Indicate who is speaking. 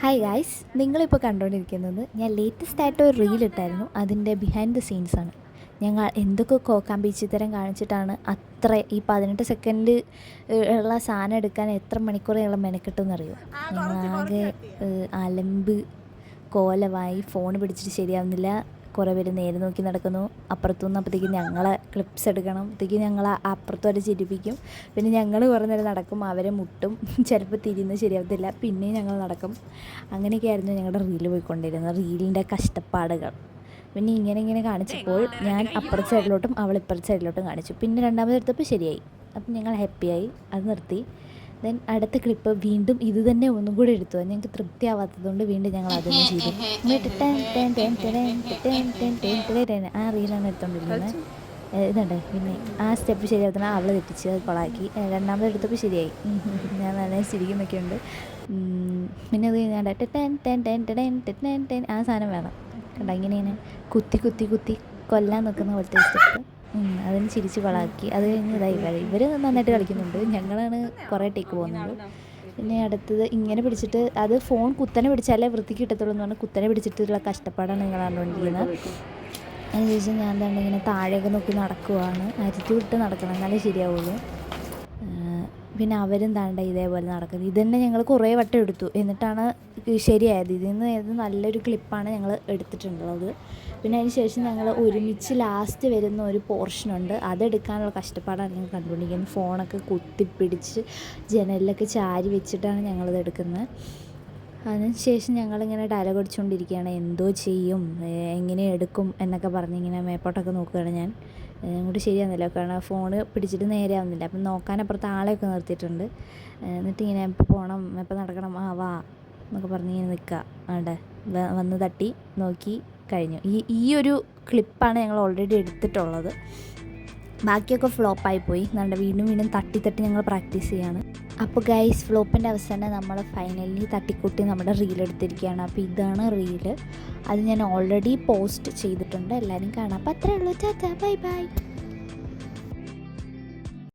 Speaker 1: Hi guys, നിങ്ങളിപ്പോൾ കണ്ടുകൊണ്ടിരിക്കുന്നത് ഞാൻ ലേറ്റസ്റ്റ് ആയിട്ട് ഒരു റീൽ ഇട്ടായിരുന്നു. അതിൻ്റെ ബിഹൈൻഡ് ദ സീൻസാണ്. ഞങ്ങൾ എന്തൊക്കെ കോക്കാമ്പീച്ചിത്തരം കാണിച്ചിട്ടാണ് അത്ര ഈ 18 സെക്കൻഡിൽ ഉള്ള സാധനം എടുക്കാൻ എത്ര മണിക്കൂർ ഞങ്ങൾ മെനക്കെട്ടെന്നറിയോ. ഞങ്ങളാകെ അലമ്പ് കോലമായി, ഫോൺ പിടിച്ചിട്ട് ശരിയാവുന്നില്ല. കുറേ പേര് നേരെ നോക്കി നടക്കുന്നു. അപ്പുറത്തുനിന്ന് അപ്പോഴത്തേക്കും ഞങ്ങളെ ക്ലിപ്സ് എടുക്കണം. അപ്പോഴത്തേക്കും ഞങ്ങൾ അപ്പുറത്ത് വരെ ചിരിപ്പിക്കും. പിന്നെ ഞങ്ങൾ കുറേ നേരം നടക്കും, അവരെ മുട്ടും, ചിലപ്പോൾ തിരിയുന്നത് ശരിയാവത്തില്ല, പിന്നെയും ഞങ്ങൾ നടക്കും. അങ്ങനെയൊക്കെയായിരുന്നു ഞങ്ങളുടെ റീല് പോയിക്കൊണ്ടിരുന്നത്, റീലിൻ്റെ കഷ്ടപ്പാടുകൾ. പിന്നെ ഇങ്ങനെ കാണിച്ചപ്പോൾ ഞാൻ അപ്പുറത്തെ സൈഡിലോട്ടും അവൾ ഇപ്പുറത്തെ സൈഡിലോട്ടും കാണിച്ചു. പിന്നെ രണ്ടാമതെടുത്തപ്പോൾ ശരിയായി. അപ്പം ഞങ്ങൾ ഹാപ്പിയായി, അത് നിർത്തി. ദെൻ അടുത്ത ക്ലിപ്പ് വീണ്ടും ഇത് തന്നെ ഒന്നും കൂടി എടുത്തു. ഞങ്ങൾക്ക് തൃപ്തിയാവാത്തതുകൊണ്ട് വീണ്ടും ഞങ്ങൾ അതൊന്നും ചെയ്തു. ആ റീലാണ് എടുത്തോണ്ടിരിക്കുന്നത്. ഇതുണ്ട്. പിന്നെ ആ സ്റ്റെപ്പ് ശരിയാവുന്ന അവൾ തെറ്റിച്ച് അത് കൊളാക്കി. രണ്ടാമത് എടുത്തപ്പോൾ ശരിയായി. ഞാൻ നല്ല ചിരിക്കുന്നൊക്കെ ഉണ്ട്. പിന്നെ അത് കഴിഞ്ഞാൽ ആ സാധനം വേണം കണ്ട, ഇങ്ങനെ കുത്തി കൊല്ലാൻ നിൽക്കുന്ന പോലത്തെ സ്റ്റെപ്പ്. അതിന് ചിരിച്ച് കൊളാക്കി. അത് കഴിഞ്ഞ് ഇവർ നന്നായിട്ട് കളിക്കുന്നുണ്ട്, ഞങ്ങളാണ് കുറേ ടേക്ക് പോകുന്നത്. പിന്നെ അടുത്തത് ഇങ്ങനെ പിടിച്ചിട്ട്, അത് ഫോൺ കുത്തനെ പിടിച്ചാലേ വൃത്തിക്ക് കിട്ടത്തുള്ളൂ എന്ന് പറഞ്ഞാൽ കുത്തനെ പിടിച്ചിട്ടുള്ള കഷ്ടപ്പാടാണ് നിങ്ങൾ കണ്ടുകൊണ്ടിരിക്കുന്നത്. അതിന് ശേഷം ഞാൻ തന്നെ ഇങ്ങനെ താഴെയൊക്കെ നോക്കി നടക്കുവാണ്. അരിച്ചു വിട്ട് നടക്കണം, എന്നാലേ ശരിയാവുള്ളൂ. പിന്നെ അവരും താണ്ട ഇതേപോലെ നടക്കുന്നത്. ഇതന്നെ ഞങ്ങൾ കുറേ വട്ടം എടുത്തു, എന്നിട്ടാണ് ശരിയായത്. ഇതിൽ നിന്ന് നല്ലൊരു ക്ലിപ്പാണ് ഞങ്ങൾ എടുത്തിട്ടുള്ളത്. പിന്നെ അതിന് ശേഷം ഞങ്ങൾ ഒരുമിച്ച് ലാസ്റ്റ് വരുന്ന ഒരു പോർഷനുണ്ട്, അതെടുക്കാനുള്ള കഷ്ടപ്പാടാണ് ഞങ്ങൾ കണ്ടുകൊണ്ടിരിക്കുന്നത്. ഫോണൊക്കെ കുത്തിപ്പിടിച്ച് ജനലിലൊക്കെ ചാരി വെച്ചിട്ടാണ് ഞങ്ങളിത് എടുക്കുന്നത്. അതിന് ശേഷം ഞങ്ങളിങ്ങനെ ഡയലോഗ് അടിച്ചുകൊണ്ടിരിക്കുകയാണ്, എന്തോ ചെയ്യും, എങ്ങനെ എടുക്കും എന്നൊക്കെ പറഞ്ഞ് ഇങ്ങനെ മേപ്പോട്ടൊക്കെ നോക്കുകയാണ് ഞാൻ. അങ്ങോട്ട് ശരിയാവുന്നില്ല, കാരണം ഫോണ് പിടിച്ചിട്ട് നേരെ ആവുന്നില്ല. അപ്പം നോക്കാനപ്പുറത്ത് ആളെയൊക്കെ നിർത്തിയിട്ടുണ്ട്. എന്നിട്ടിങ്ങനെ എപ്പോൾ പോകണം, എപ്പോൾ നടക്കണം, വാ എന്നൊക്കെ പറഞ്ഞ് ഇങ്ങനെ നിൽക്കുക. അവിടെ വന്ന് തട്ടി നോക്കി കഴിഞ്ഞു. ഈ ഒരു ക്ലിപ്പാണ് ഞങ്ങൾ ഓൾറെഡി എടുത്തിട്ടുള്ളത്. ബാക്കിയൊക്കെ ഫ്ലോപ്പായിപ്പോയി. നമ്മുടെ വീണ്ടും തട്ടി ഞങ്ങൾ പ്രാക്ടീസ് ചെയ്യാണ്. അപ്പോൾ ഗൈസ്, ഫ്ലോപ്പിൻ്റെ അവസാനം നമ്മൾ ഫൈനലി തട്ടിക്കൂട്ടി നമ്മുടെ റീൽ എടുത്തിരിക്കുകയാണ്. അപ്പോൾ ഇതാണ് റീല്. അത് ഞാൻ ഓൾറെഡി പോസ്റ്റ് ചെയ്തിട്ടുണ്ട്, എല്ലാവരും കാണാം. അപ്പോൾ അത്രേ ഉള്ളൂ. Tata, bye bye.